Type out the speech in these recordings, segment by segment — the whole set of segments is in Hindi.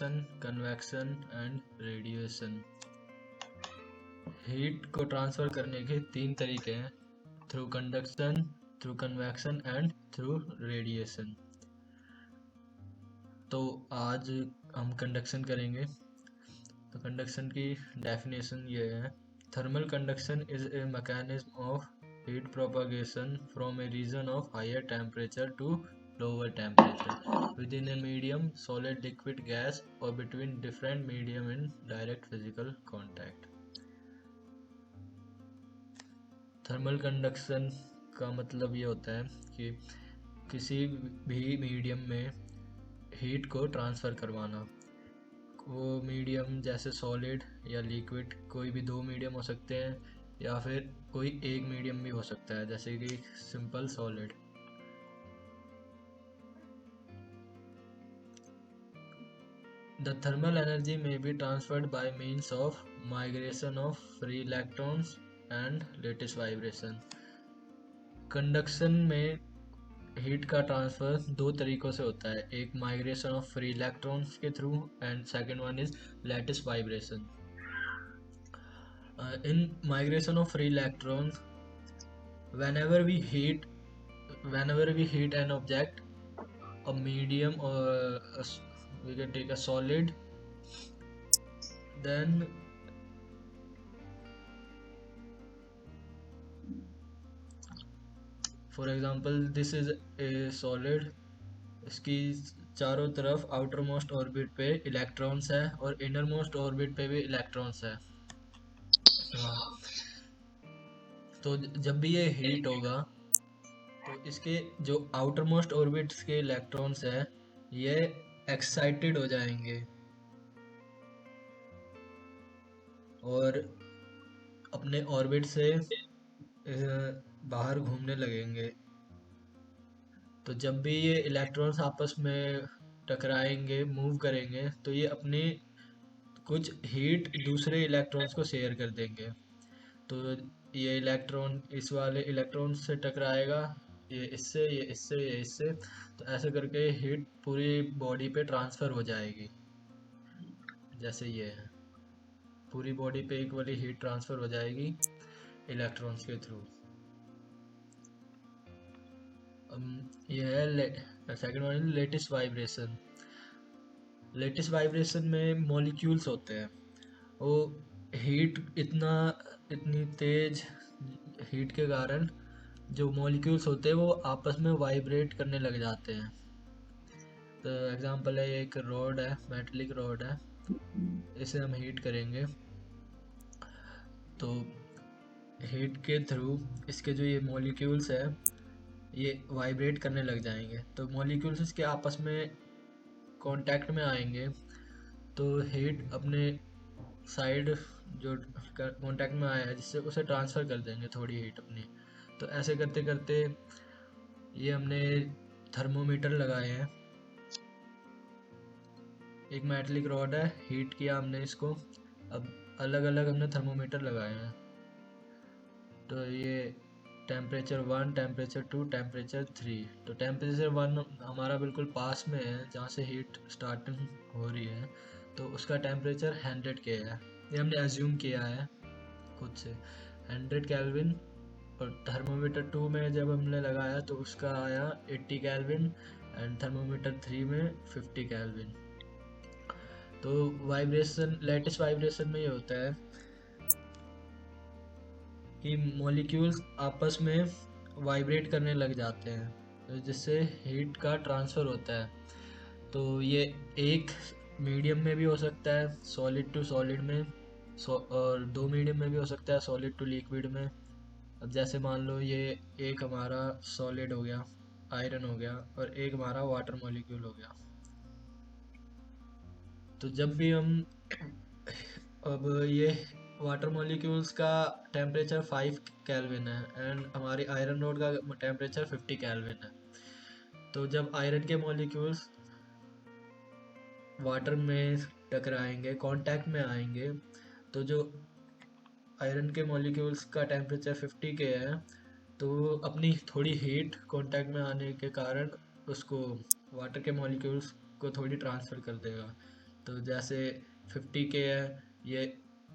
Conduction, convection and radiation. Heat को ट्रांसफर करने के तीन तरीके हैं, through conduction, through convection and through radiation. तो आज हम कंडक्शन करेंगे। तो कंडक्शन की डेफिनेशन ये है, thermal conduction is a mechanism of heat propagation from a region of higher temperature to lower temperature within a medium, solid, liquid, gas or between different medium in direct physical contact। Thermal conduction का मतलब ये होता है कि किसी भी मीडियम में हीट को ट्रांसफ़र करवाना। वो मीडियम जैसे सॉलिड या लिक्विड, कोई भी दो मीडियम हो सकते हैं या फिर कोई एक मीडियम भी हो सकता है, जैसे कि simple solid. The thermal energy may be transferred by means of migration of free electrons and lattice vibration। Conduction में हीट का ट्रांसफर दो तरीकों से होता है, एक माइग्रेशन ऑफ फ्री इलेक्ट्रॉन्स के through and second one is lattice vibration. in migration of free electrons, whenever we heat an object, a medium, or we can take a solid, then for example this is a solid, इसकी चारों तरफ आउटर मोस्ट ऑर्बिट पे इलेक्ट्रॉन्स है और इनर मोस्ट ऑर्बिट पे भी इलेक्ट्रॉन्स है। तो जब भी ये हीट होगा तो इसके जो आउटर मोस्ट ऑर्बिट्स के इलेक्ट्रॉन्स है ये एक्साइटेड हो जाएंगे और अपने ऑर्बिट से बाहर घूमने लगेंगे। तो जब भी ये इलेक्ट्रॉन्स आपस में टकराएंगे, मूव करेंगे, तो ये अपनी कुछ हीट दूसरे इलेक्ट्रॉन्स को शेयर कर देंगे। तो ये इलेक्ट्रॉन इस वाले इलेक्ट्रॉन से टकराएगा, ये इससे, ये इससे, ये इससे, तो ऐसे करके हीट पूरी बॉडी पे ट्रांसफ़र हो जाएगी। जैसे ये है, पूरी बॉडी पे इक्वली हीट ट्रांसफ़र हो जाएगी इलेक्ट्रॉन्स के थ्रू। ये है second one, lattice vibration. Lattice vibration में मॉलिक्यूल्स होते हैं, वो हीट इतनी तेज हीट के कारण जो मॉलिक्यूल्स होते हैं वो आपस में वाइब्रेट करने लग जाते हैं। तो एग्जांपल है, एक रॉड है, मेटलिक रॉड है, इसे हम हीट करेंगे तो हीट के थ्रू इसके जो ये मॉलिक्यूल्स है ये वाइब्रेट करने लग जाएंगे। तो मॉलिक्यूल्स इसके आपस में कांटेक्ट में आएंगे तो हीट अपने साइड जो कांटेक्ट में आया है जिससे उसे ट्रांसफ़र कर देंगे थोड़ी हीट अपनी। तो ऐसे करते करते ये हमने थर्मोमीटर लगाए हैं, एक मेटलिक रॉड है, हीट किया हमने इसको, अब अलग अलग हमने थर्मोमीटर लगाए हैं। तो ये टेम्परेचर 1, टेम्परेचर 2, टेम्परेचर 3। तो टेम्परेचर 1 हमारा बिल्कुल पास में है जहाँ से हीट स्टार्टिंग हो रही है, तो उसका टेम्परेचर 100 के है, ये हमने एज्यूम किया है खुद से 100 केल्विन। और थर्मोमीटर 2 में जब हमने लगाया तो उसका आया 80 केल्विन एंड थर्मोमीटर 3 में 50 केल्विन। तो वाइब्रेशन, लेटिस वाइब्रेशन में ये होता है कि मॉलिक्यूल्स आपस में वाइब्रेट करने लग जाते हैं, तो जिससे हीट का ट्रांसफ़र होता है। तो ये एक मीडियम में भी हो सकता है, सॉलिड टू सॉलिड में, और दो मीडियम में भी हो सकता है, सॉलिड टू लिक्विड में। अब जैसे मान लो ये एक हमारा सॉलिड हो गया, आयरन हो गया, और एक हमारा वाटर मॉलिक्यूल हो गया। तो जब भी हम अब ये वाटर मॉलिक्यूल्स का टेम्परेचर 5 केल्विन है एंड हमारी आयरन रोड का टेम्परेचर 50 केल्विन है। तो जब आयरन के मॉलिक्यूल्स वाटर में टकराएंगे, कांटेक्ट में आएंगे, तो जो आयरन के मॉलिक्यूल्स का टेम्परेचर 50 के है तो अपनी थोड़ी हीट कांटेक्ट में आने के कारण उसको वाटर के मॉलिक्यूल्स को थोड़ी ट्रांसफ़र कर देगा। तो जैसे 50K है, ये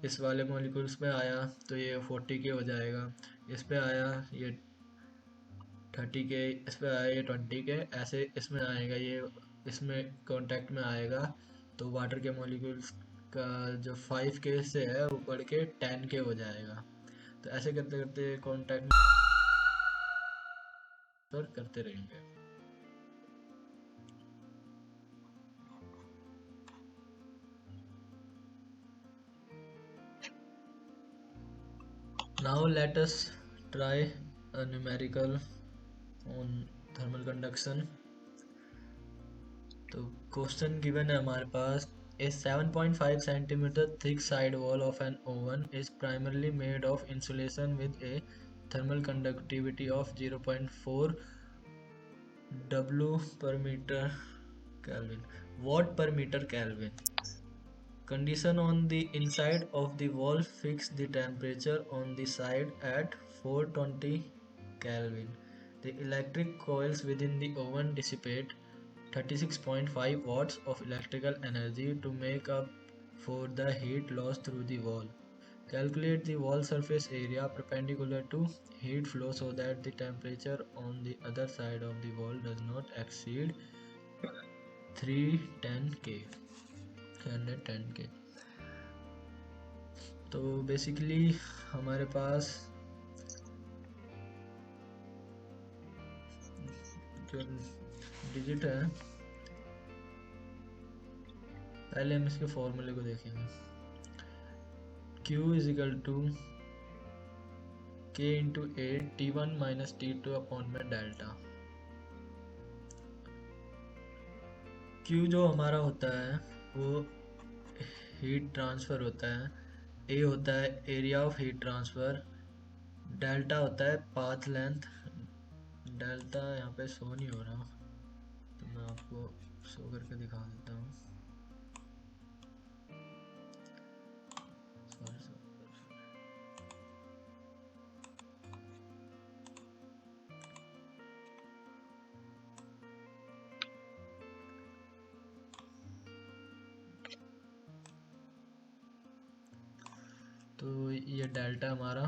इस वाले मॉलिक्यूल्स पे आया तो ये 40K हो जाएगा, इस पे आया ये 30K, इस पे आया ये 20K, ऐसे इसमें आएगा, ये इसमें कांटेक्ट में आएगा तो वाटर के मॉलिक्यूल्स का जो 5K से है वो बढ़ के 10K हो जाएगा। तो ऐसे करते करते कांटेक्ट पर करते रहेंगे। Now let us try a numerical on thermal conduction। तो क्वेश्चन गिवन है हमारे पास, a 7.5 centimeter thick side wall of an oven is primarily made of insulation with a thermal conductivity of 0.4 W per meter Kelvin, watt per meter Kelvin. Condition on the inside of the wall fix the temperature on the side at 420 Kelvin. The electric coils within the oven dissipate 36.5 watts of electrical energy to make up for the heat lost through the wall. Calculate the wall surface area perpendicular to heat flow so that the temperature on the other side of the wall does not exceed 310K. 310K। तो बेसिकली हमारे पास जो डिजिट है, पहले हम इसके फॉर्मूले को देखेंगे। Q is equal to K into A T1 minus T2 upon में डेल्टा। Q जो हमारा होता है वो हीट ट्रांसफ़र होता है, ए होता है area of heat transfer, delta होता है पाथ लेंथ। डेल्टा यहाँ पे शो नहीं हो रहा तो मैं आपको शो करके दिखा देता हूँ। तो ये डेल्टा हमारा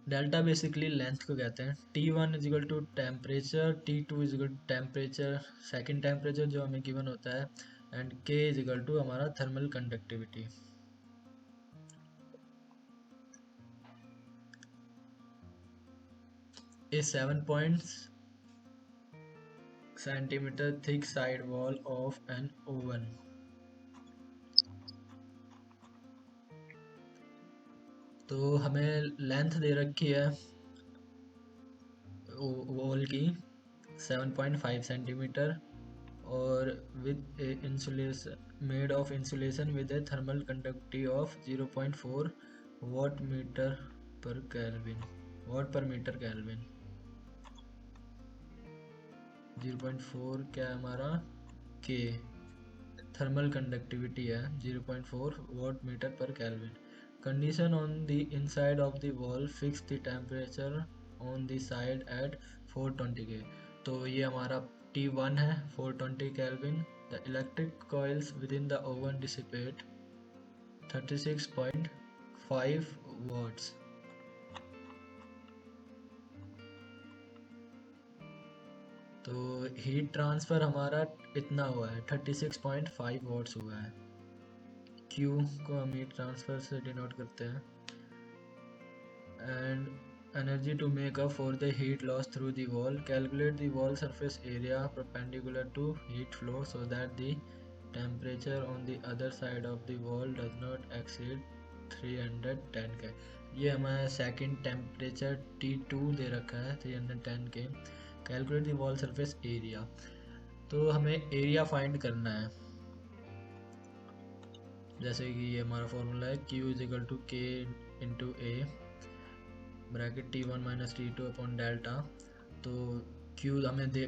डेल्टा बेसिकली लेंथ को कहते हैं। T1 is equal to temperature, T2 is equal to temperature, second temperature जो हमें गिवन होता है, and K is equal to हमारा thermal conductivity. A 7 centimeter thick side wall of an oven। तो हमें लेंथ दे रखी है वॉल की 7.5 सेंटीमीटर और with insulation made of insulation with a thermal conductivity of 0.4 watt metre पर kelvin, watt per metre kelvin. 0.4 क्या है हमारा, के थर्मल कंडक्टिविटी है 0.4 वाट मीटर पर kelvin. Condition on the inside of the wall fix the temperature on the side at 420 K. तो ये हमारा T1 है 420 kelvin. The electric coils within the oven dissipate 36.5 watts. तो हीट ट्रांसफ़र हमारा इतना हुआ है 36.5 वाट्स हुआ है। Q को हम हीट ट्रांसफ़र से डिनोट करते हैं, and energy to make up for the heat loss through the wall. Calculate the wall surface area perpendicular to heat flow so that the temperature on the other side of the wall does not exceed 310 K। ये हमारा सेकंड टेम्परेचर T2 दे रखा है 310 K। Calculate the wall surface area, तो हमें एरिया फाइंड करना है। जैसे कि ये हमारा फॉर्मूला है Q is equal to K into a bracket T1 minus T2 upon delta. तो Q हमें दे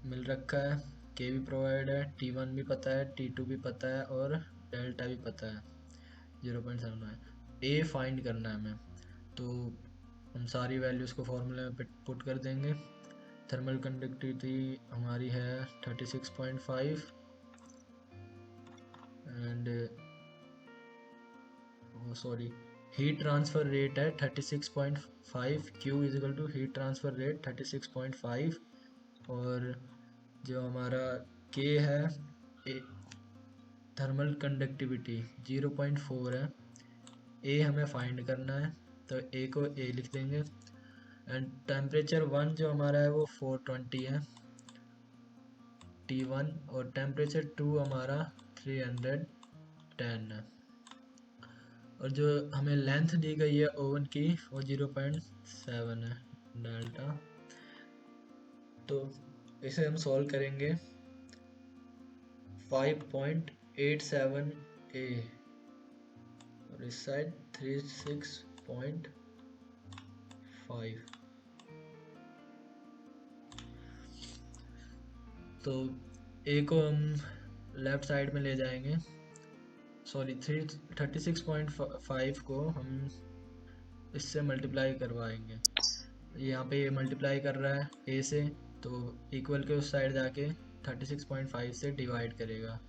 मिल रखा है, K भी प्रोवाइड है, T1 भी पता है, T2 भी पता है और डेल्टा भी पता है 0.7 है। A फाइंड करना है हमें, तो हम सारी वैल्यूज़ को फॉर्मूले में पुट कर देंगे। थर्मल कंडक्टिविटी हमारी है 36.5 and sorry heat transfer rate है 36.5, Q is equal to heat transfer rate 36.5 और जो हमारा K है थर्मल कंडक्टिविटी 0.4 है। A हमें फाइंड करना है तो A को A लिख देंगे एंड टेम्परेचर 1 जो हमारा है वो 420 है T1 और टेम्परेचर 2 हमारा 310 है और जो हमें लेंथ दी गई है ओवन की वो 0.7 है डेल्टा। तो इसे हम सॉल्व करेंगे 5.87 A और इस साइड 36.5। तो A को हम लेफ्ट साइड में ले जाएंगे, सॉरी 36.5 को हम इससे मल्टीप्लाई करवाएंगे। यहाँ पे ये मल्टीप्लाई कर रहा है A से, तो इक्वल के उस साइड जाके 36.5 से डिवाइड करेगा।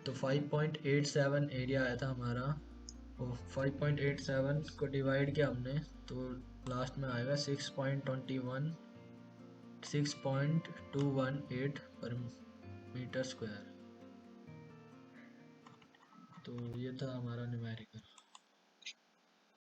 तो 5.87 एरिया आया था हमारा, और 5.87 को डिवाइड किया हमने तो लास्ट में आएगा 6.218 पर मीटर स्क्वायर। तो ये था हमारा न्यूमेरिकल।